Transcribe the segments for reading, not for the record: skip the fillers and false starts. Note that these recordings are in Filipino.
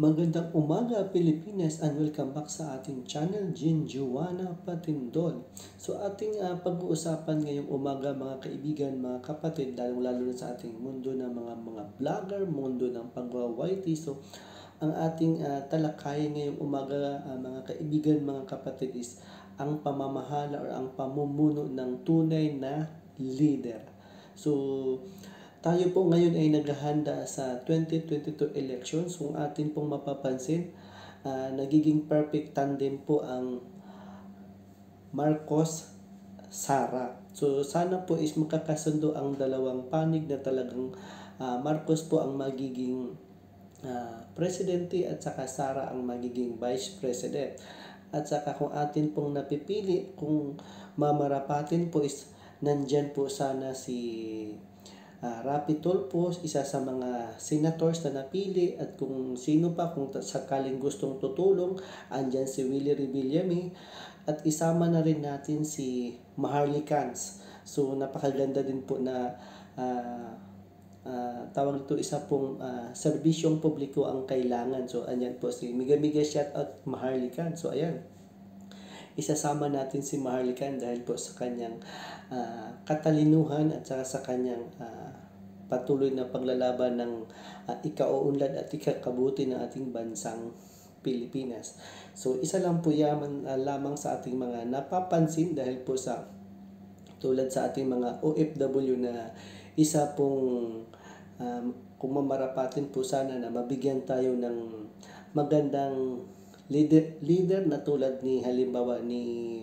Magandang umaga Pilipinas and welcome back sa ating channel, Jin Juana Patindol. So ating pag-uusapan ngayong umaga mga kaibigan, mga kapatid, lalo na sa ating mundo ng mga vlogger, mundo ng pag-YT. So ang ating talakayan ngayong umaga mga kaibigan, mga kapatid is ang pamamahala or ang pamumuno ng tunay na leader. So tayo po ngayon ay naghahanda sa 2022 elections. Kung atin pong mapapansin, nagiging perfect tandem po ang Marcos-Sara. So sana po is makakasundo ang dalawang panig na talagang Marcos po ang magiging presidente at saka Sara ang magiging vice president. At saka kung atin pong napipili, kung mamarapatin po is nandyan po sana si Rapi Tulfo, isa sa mga senators na napili, at kung sino pa, kung sakaling gustong tutulong, andyan si Willie Revillame, at isama na rin natin si Maharlika Cans. So napakaganda din po na tawag ito, isa pong serbisyong publiko ang kailangan. So andyan po si Miga shout out Maharlika Cans. So ayan, isasama natin si Maharlika dahil po sa kanyang katalinuhan at saka sa kanyang patuloy na paglalaban ng ikauunlad at ikakabuti ng ating bansang Pilipinas. So isa lang po yaman lamang sa ating mga napapansin dahil po sa tulad sa ating mga OFW na isa pong kung mamarapatin po sana na mabigyan tayo ng magandang leader na tulad ni halimbawa ni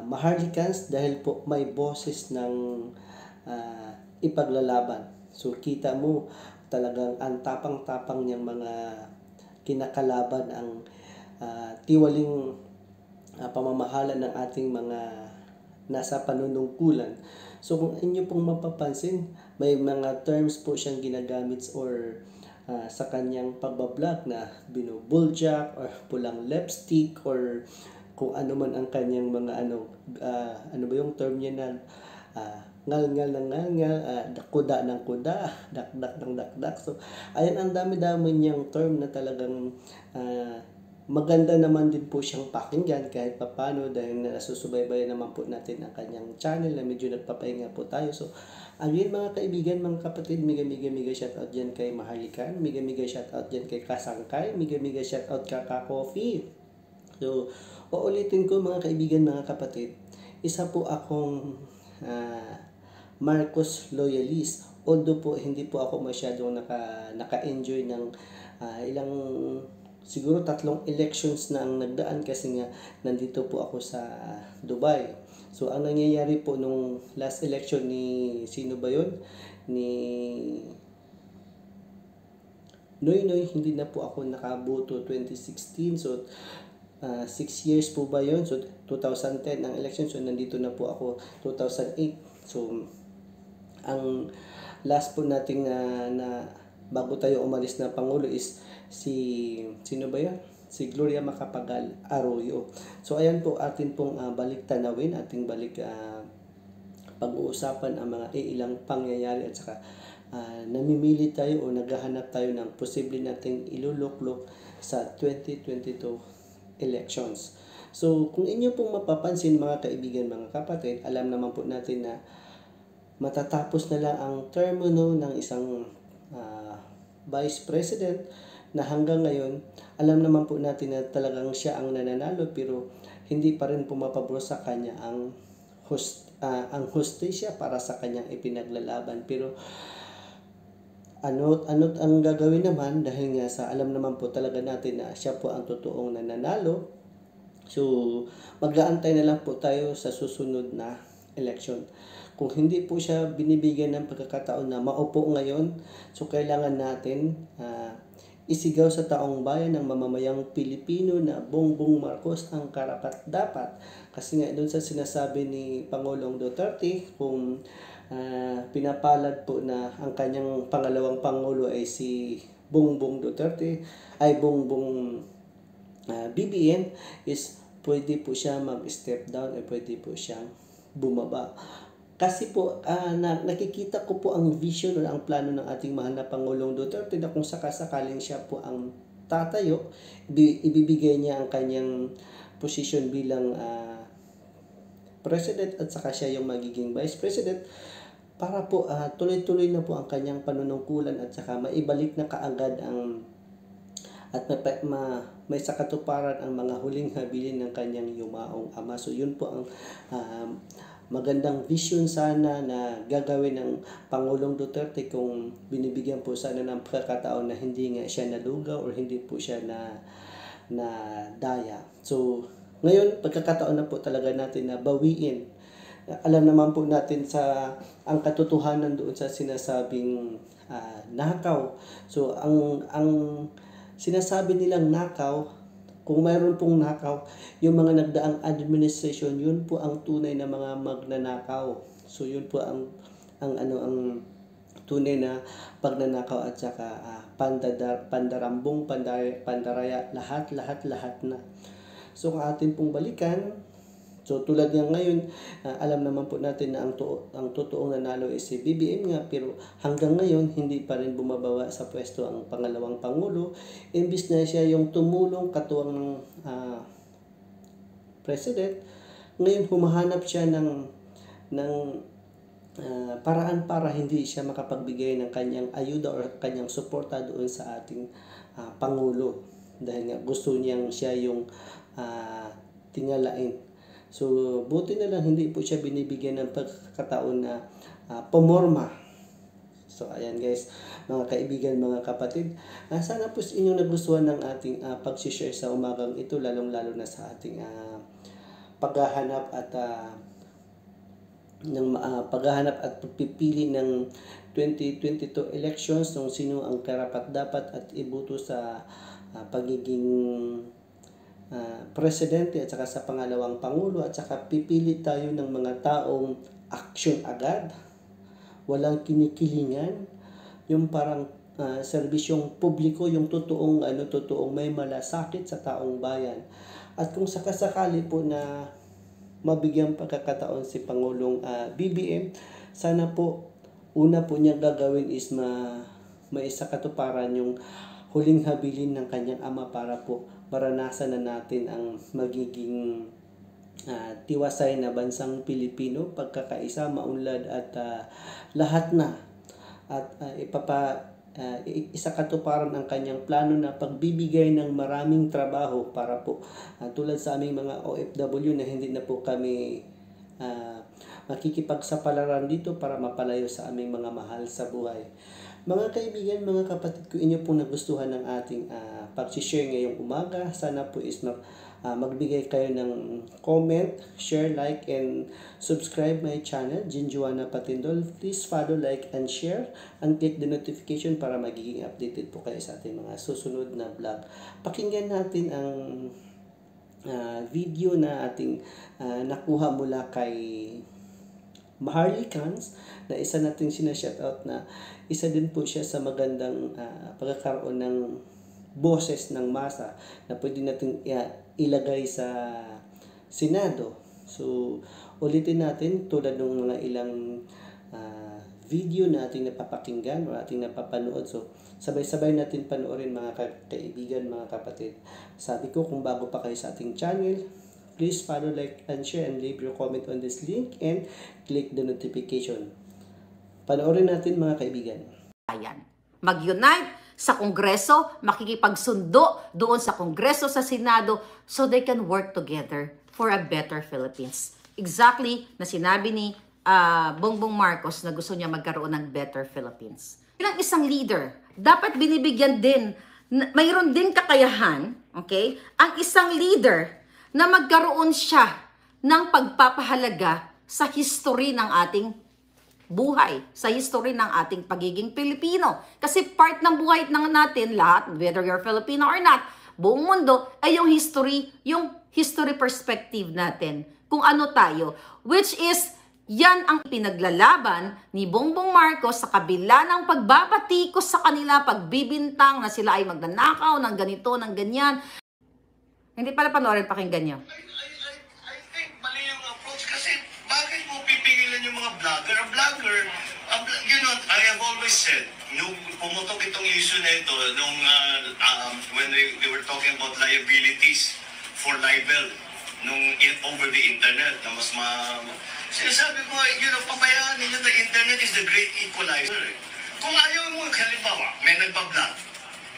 Maharlika Cans, dahil po may boses ng ipaglalaban. So kita mo talagang ang tapang-tapang niyang mga kinakalaban ang tiwaling pamamahala ng ating mga nasa panunungkulan. So kung inyo pong mapapansin, may mga terms po siyang ginagamit or sa kanyang pagbablog na binubuljak or pulang lipstick or kung ano man ang kanyang mga ano ba yung term niya na ngal-ngal ng ngal-ngal, kuda ng kuda, dakdak ng dakdak. So ayan, ang dami-dami niyang term na talagang maganda naman din po siyang pakinggan kahit papano dahil nasusubaybayan naman po natin ang kanyang channel na medyo nagpapahinga po tayo. So again mga kaibigan, mga kapatid, miga shoutout dyan kay Maharlika, miga shoutout dyan kay Kasangkay, miga shoutout Kaka Coffee. So uulitin ko mga kaibigan, mga kapatid, isa po akong Marcos loyalist. Although po hindi po ako masyadong naka-enjoy ng ilang, siguro 3 elections na ang nagdaan kasi nga nandito po ako sa Dubai. So ang nangyayari po nung last election ni sino ba yun? Ni Noy, hindi na po ako nakaboto 2016. So 6 years po ba yun? So 2010 ang election. So nandito na po ako 2008. So ang last po nating na bago tayo umalis na Pangulo is si sino ba yan? Si Gloria Macapagal Arroyo. So ayan po, atin pong balik tanawin, ating balik pag-uusapan ang mga ilang pangyayari at saka namimili tayo o naghahanap tayo ng posible nating iluluklok sa 2022 elections. So kung inyo pong mapapansin mga kaibigan, mga kapatid, alam naman po natin na matatapos na lang ang termino ng isang vice president na hanggang ngayon, alam naman po natin na talagang siya ang nananalo pero hindi pa rin pumapabor sa kanya ang hustisya para sa kanyang ipinaglalaban. Pero ano ang gagawin naman dahil nga sa alam naman po talaga natin na siya po ang totoong nananalo. So mag-aantay na lang po tayo sa susunod na election. Kung hindi po siya binibigyan ng pagkakataon na maupo ngayon, so kailangan natin isigaw sa taong bayan ng mamamayang Pilipino na Bongbong Marcos ang karapat-dapat. Kasi nga doon sa sinasabi ni Pangulong Duterte, kung pinapalad po na ang kanyang pangalawang Pangulo ay si Bongbong Duterte, ay Bongbong BBM, is pwede po siya mag-step down, ay pwede po siyang bumaba. Kasi po, nakikita ko po ang vision o ang plano ng ating mahal na Pangulong Duterte na kung sakasakaling siya po ang tatayo, ibibigay niya ang kanyang posisyon bilang president at saka siya yung magiging vice president para po tuloy-tuloy na po ang kanyang panunungkulan at saka maibalik na kaagad ang at may sakatuparan ang mga huling habilin ng kanyang yumaong ama. So yun po ang magandang vision sana na gagawin ng Pangulong Duterte kung binibigyan po sana ng pagkakataon na hindi nga siya nalugaw or hindi po siya na daya. So ngayon, pagkakataon na po talaga natin na bawiin. Alam naman po natin ang katotohanan doon sa sinasabing nakaw. So ang sinasabi nilang nakaw, kung mayroon pong nakaw, yung mga nagdaang administration, yun po ang tunay na mga magnanakaw. So yun po ang tunay na pagnanakaw at saka pandarambong, pandaraya, lahat na. So kung atin pong balikan, so tulad ng ngayon, alam naman po natin na ang totoong nanalo is si BBM nga, pero hanggang ngayon hindi pa rin bumabawa sa pwesto ang pangalawang pangulo. Imbis na siya yung tumulong katuwang ng president, ngayon humahanap siya ng paraan para hindi siya makapagbigay ng kanyang ayuda or kanyang suporta doon sa ating pangulo, dahil nga gusto niyang siya yung tingalain. So, buti na lang hindi po siya binibigyan ng pagkakataon na pumorma. So, ayan guys, mga kaibigan, mga kapatid. Sana po inyong nagustuhan ng ating pag-share sa umagang ito, lalong-lalo na sa ating paghahanap at pagpipili ng 2022 elections, kung sino ang karapat-dapat at iboto sa pagiging presidente at saka sa pangalawang pangulo, at saka pipili tayo ng mga taong action agad, walang kinikilingan, yung parang serbisyong publiko, yung totoong may malasakit sa taong bayan. At kung sakasakali po na mabigyan pagkakataon si Pangulong BBM, sana po una po niyang gagawin is maisakatuparan yung huling habilin ng kanyang ama para po maranasan na natin ang magiging tiwasay na bansang Pilipino, pagkakaisa, maunlad at lahat na. At isakatuparan ang kanyang plano na pagbibigay ng maraming trabaho para po tulad sa aming mga OFW na hindi na po kami makikipagsapalaran dito para mapalayo sa aming mga mahal sa buhay. Mga kaibigan, mga kapatid, kung inyo pong nagustuhan ng ating pag-share ngayong umaga, sana po is magbigay kayo ng comment, share, like, and subscribe my channel, Jinjuana Patindol. Please follow, like, and share, and click the notification para magiging updated po kayo sa ating mga susunod na vlog. Pakinggan natin ang video na ating nakuha mula kay Maharly Cans, na isa nating sinashoutout na isa din po siya sa magandang pagkakaroon ng boses ng masa na pwede natin ilagay sa Senado. So, ulitin natin tulad ng mga ilang video na ating napapakinggan o ating napapanood. So, sabay-sabay natin panoorin mga kaibigan, mga kapatid. Sabi ko, kung bago pa kayo sa ating channel, please follow, like, and share, and leave your comment on this link and click the notification. Panoorin natin mga kaibigan. Ayan. Mag-unite sa Kongreso, makikipagsundo doon sa Kongreso, sa Senado, so they can work together for a better Philippines. Exactly na sinabi ni Bongbong Marcos na gusto niya magkaroon ng better Philippines. Bilang isang leader, dapat binibigyan din, mayroon din kakayahan, okay, ang isang leader na magkaroon siya ng pagpapahalaga sa history ng ating buhay, sa history ng ating pagiging Pilipino. Kasi part ng buhay natin lahat, whether you're Filipino or not, buong mundo, ay yung history perspective natin. Kung ano tayo. Which is, yan ang pinaglalaban ni Bongbong Marcos sa kabila ng pagbabatikos sa kanila, pagbibintang na sila ay magnanakaw ng ganito, ng ganyan. Hindi pala panoorin, pakinggan nyo. I think mali yung approach kasi bakit mo pipigilan yung mga vlog vlogger, I have always said, nung pumutok itong issue na ito, nung when they were talking about liabilities for libel, over the internet, na sinasabi ko, pabayaan ninyo, the internet is the great equalizer. Kung ayaw mo, halimbawa, may nagpa-vlog.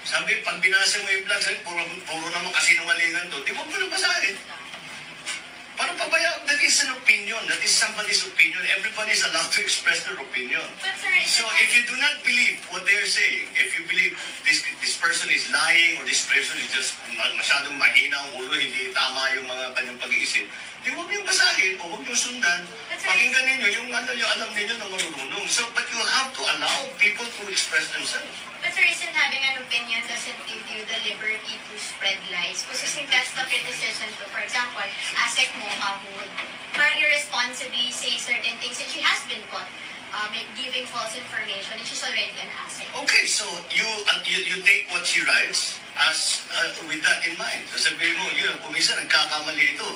Sabi, pag binasa mo yung vlog, sabi, puro naman kasinungalingan to, di mo basahin. Parang pabayaan, that is an opinion. That is somebody's opinion. Everybody is allowed to express their opinion. So if you do not believe what they are saying, if you believe this person is lying or this person is just masyadong mahina ang ulo, hindi tama yung mga kanyang pag-iisip, di huwag niyong basahin o huwag niyong sundan. Pakinggan ninyo yung alam ninyo na marunong. So, but you have to allow people to express themselves. But sir, isn't having an opinion doesn't give you the liberty to spread lies? Because I think that's the criticism to, for example, Asek Moha would very irresponsibly say certain things and she has been caught giving false information and she's already an Asek. Okay, so you take what she writes as with that in mind. So sabihin mo, kung minsan nagkakamali ito.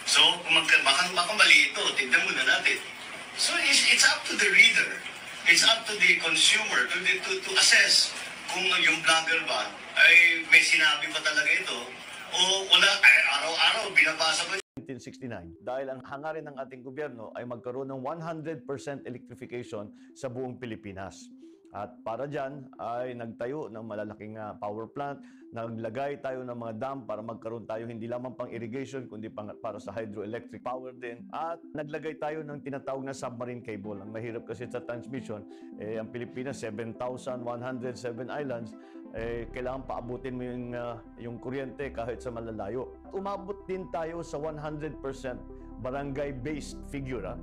So, baka mali ito, tignan muna natin. So it's up to the reader. It's up to the consumer to assess kung yung vlogger ba ay may sinabi pa talaga ito o wala, ay araw-araw binabasa ko. 1969 dahil ang hangarin ng ating gobyerno ay magkaroon ng 100% electrification sa buong Pilipinas. At para dyan ay nagtayo ng malalaking power plant, naglagay tayo ng mga dam para magkaroon tayo hindi lamang pang irrigation kundi para sa hydroelectric power din. At naglagay tayo ng tinatawag na submarine cable. Ang mahirap kasi sa transmission, ang Pilipinas 7,107 islands, kailangan paabutin mo yung kuryente kahit sa malalayo. Umabot din tayo sa 100% barangay-based figure.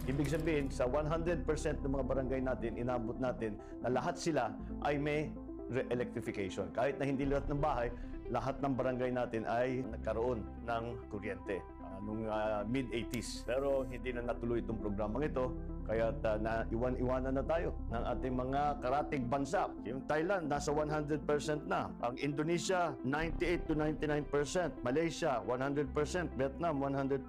Ibig sabihin, sa 100% ng mga barangay natin, inabot natin na lahat sila ay may electrification. Kahit na hindi lahat ng bahay, lahat ng barangay natin ay nagkaroon ng kuryente nung mid-80s. Pero hindi na natuloy itong programang ito, kaya iwanan na tayo ng ating mga karatig bansa. Yung Thailand, nasa 100% na. Ang Indonesia, 98 to 99%. Malaysia, 100%. Vietnam, 100%.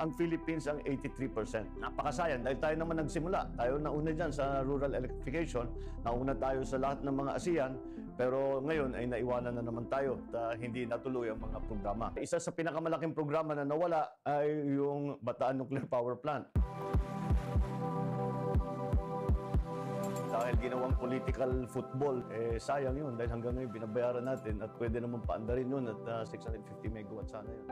Ang Philippines, ang 83%. Napakasayang dahil tayo naman nagsimula. Tayo nauna dyan sa rural electrification. Nauna tayo sa lahat ng mga ASEAN. Pero ngayon ay naiwanan na naman tayo at hindi natuloy ang mga programa. Isa sa pinakamalaking programa na nawala ay yung Bataan Nuclear Power Plant. Dahil ginawang political football, sayang yun dahil hanggang ngayon binabayaran natin at pwede naman paandarin yun at 650 megawatts sana yun.